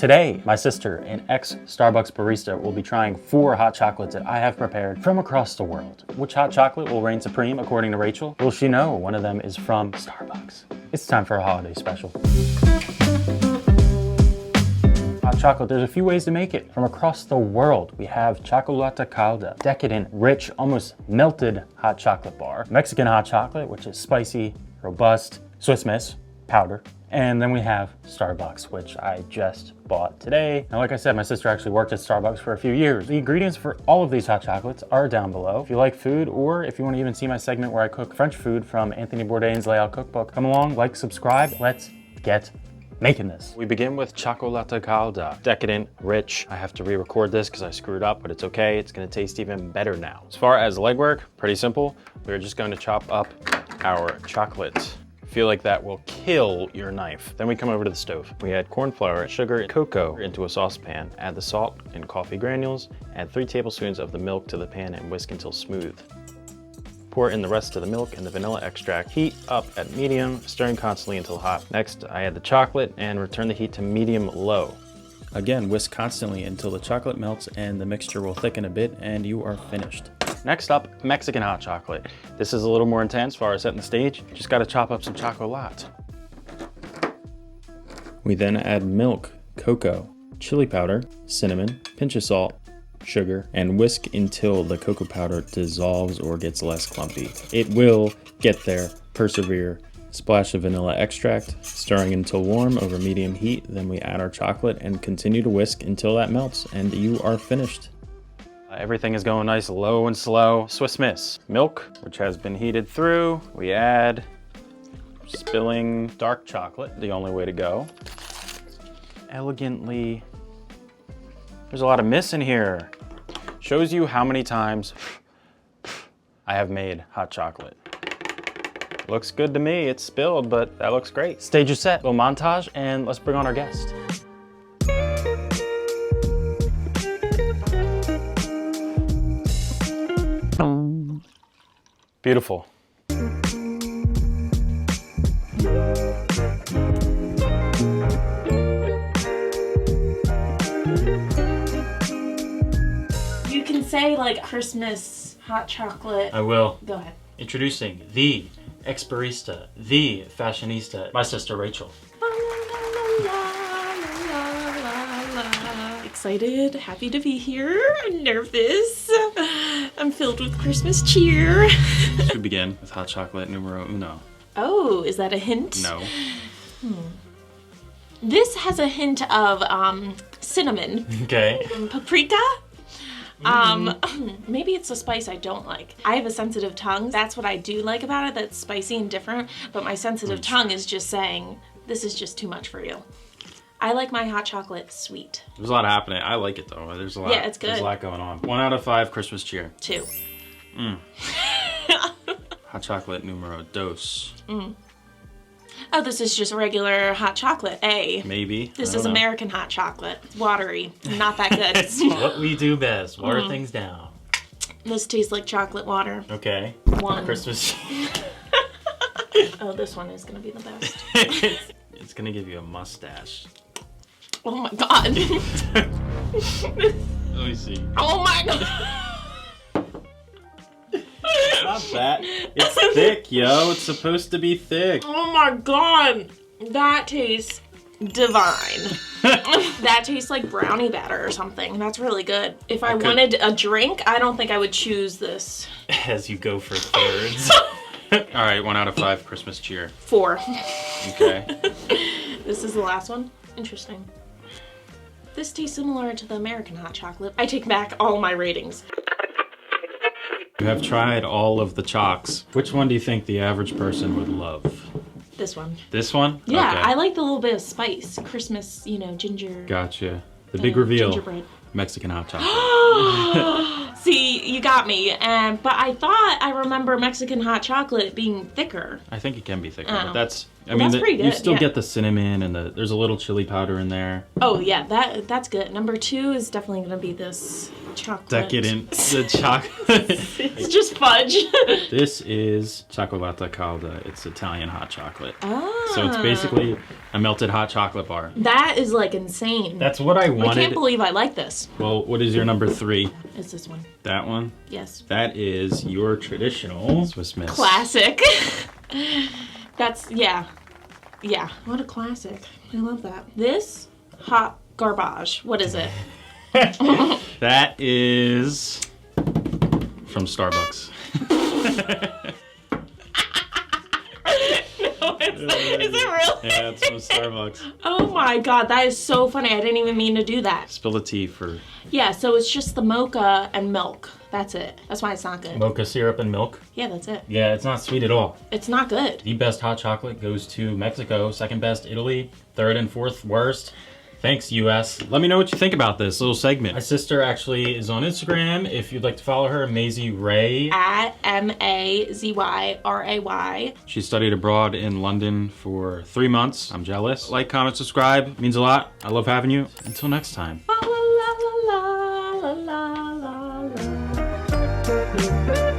Today, my sister, an ex-Starbucks barista, will be trying 4 hot chocolates that I have prepared from across the world. Which hot chocolate will reign supreme according to Rachel? Will she know one of them is from Starbucks? It's time for a holiday special. Hot chocolate, there's a few ways to make it. From across the world, we have Cioccolata Calda, decadent, rich, almost melted hot chocolate bar. Mexican hot chocolate, which is spicy, robust, Swiss Miss, powder. And then we have Starbucks, which I just bought today. Now, like I said, my sister actually worked at Starbucks for a few years. The ingredients for all of these hot chocolates are down below. If you like food, or if you want to even see my segment where I cook French food from Anthony Bourdain's Layout Cookbook, come along, like, subscribe. Let's get making this. We begin with Cioccolata Calda. Decadent, rich. I have to re-record this because I screwed up, but it's okay. It's gonna taste even better now. As far as legwork, pretty simple. We're just going to chop up our chocolate. Feel like that will kill your knife. Then we come over to the stove. We add corn flour, sugar, and cocoa into a saucepan. Add the salt and coffee granules. Add 3 tablespoons of the milk to the pan and whisk until smooth. Pour in the rest of the milk and the vanilla extract. Heat up at medium, stirring constantly until hot. Next, I add the chocolate and return the heat to medium-low. Again, whisk constantly until the chocolate melts and the mixture will thicken a bit and you are finished. Next up, Mexican hot chocolate. This is a little more intense as far as setting the stage. Just gotta chop up some chocolate. We then add milk, cocoa, chili powder, cinnamon, pinch of salt, sugar, and whisk until the cocoa powder dissolves or gets less clumpy. It will get there, persevere. Splash of vanilla extract, stirring until warm over medium heat. Then we add our chocolate and continue to whisk until that melts and you are finished. Everything is going nice, low and slow. Swiss Miss. Milk, which has been heated through. We add spilling dark chocolate, the only way to go. Elegantly. There's a lot of miss in here. Shows you how many times I have made hot chocolate. Looks good to me. It's spilled, but that looks great. Stage is set. Little montage, and let's bring on our guest. Beautiful. You can say like Christmas hot chocolate. I will. Go ahead. Introducing the ex-barista, the fashionista, my sister Rachel. Excited, happy to be here, nervous. I'm filled with Christmas cheer. We begin with hot chocolate numero uno. Oh, is that a hint? No. This has a hint of cinnamon. Okay. Paprika. Maybe it's a spice I don't like. I have a sensitive tongue. That's what I do like about it, that's spicy and different, but my sensitive tongue is just saying, this is just too much for you. I like my hot chocolate sweet. There's a lot happening. I like it though. There's a lot. Yeah, it's good. There's a lot going on. 1 out of 5 Christmas cheer. 2. Hot chocolate numero dos. Oh, this is just regular hot chocolate. A. Maybe. This is American hot chocolate. It's watery. Not that good. It's what we do best. Water things down. This tastes like chocolate water. Okay. 1. Christmas. Oh, this one is gonna be the best. It's gonna give you a mustache. Oh my god. Let me see. Oh my god. Not that. It's thick, yo. It's supposed to be thick. Oh my god. That tastes divine. That tastes like brownie batter or something. That's really good. If I wanted a drink, I don't think I would choose this. As you go for thirds. All right, 1 out of 5 Christmas cheer. 4. Okay. This is the last one. Interesting. This tastes similar to the American hot chocolate. I take back all my ratings. You have tried all of the chocks. Which one do you think the average person would love? This one. This one? Yeah, okay. I like the little bit of spice. Christmas, you know, ginger. Gotcha. The big reveal. Gingerbread. Mexican hot chocolate. See, you got me. But I thought I remember Mexican hot chocolate being thicker. I think it can be thicker, Oh. but that's, Well, that's pretty good, you still yeah. get the cinnamon and there's a little chili powder in there. Oh yeah, that's good. Number 2 is definitely gonna be this chocolate. Decadent. The chocolate. It's just fudge. This is Cioccolata Calda. It's Italian hot chocolate. Ah. So it's basically a melted hot chocolate bar. That is like insane. That's what I wanted. I can't believe I like this. Well, what is your number 3? It's this one. That one? Yes. That is your traditional Swiss Miss. Classic. That's, yeah. Yeah. What a classic. I love that. This hot garbage. What is it? That is from Starbucks. No, is it really? Yeah, it's from Starbucks. Oh my god, that is so funny. I didn't even mean to do that. Spill the tea for Yeah, so it's just the mocha and milk. That's it. That's why it's not good. mocha syrup and milk. Yeah, that's it. Yeah, it's not sweet at all. It's not good. The best hot chocolate goes to Mexico, second best Italy, third and fourth worst. Thanks, US. Let me know what you think about this little segment. My sister actually is on Instagram. If you'd like to follow her, Maisie Ray. At MAZYRAY. She studied abroad in London for 3 months. I'm jealous. Like, comment, subscribe. It means a lot. I love having you. Until next time. La la la la la la la la.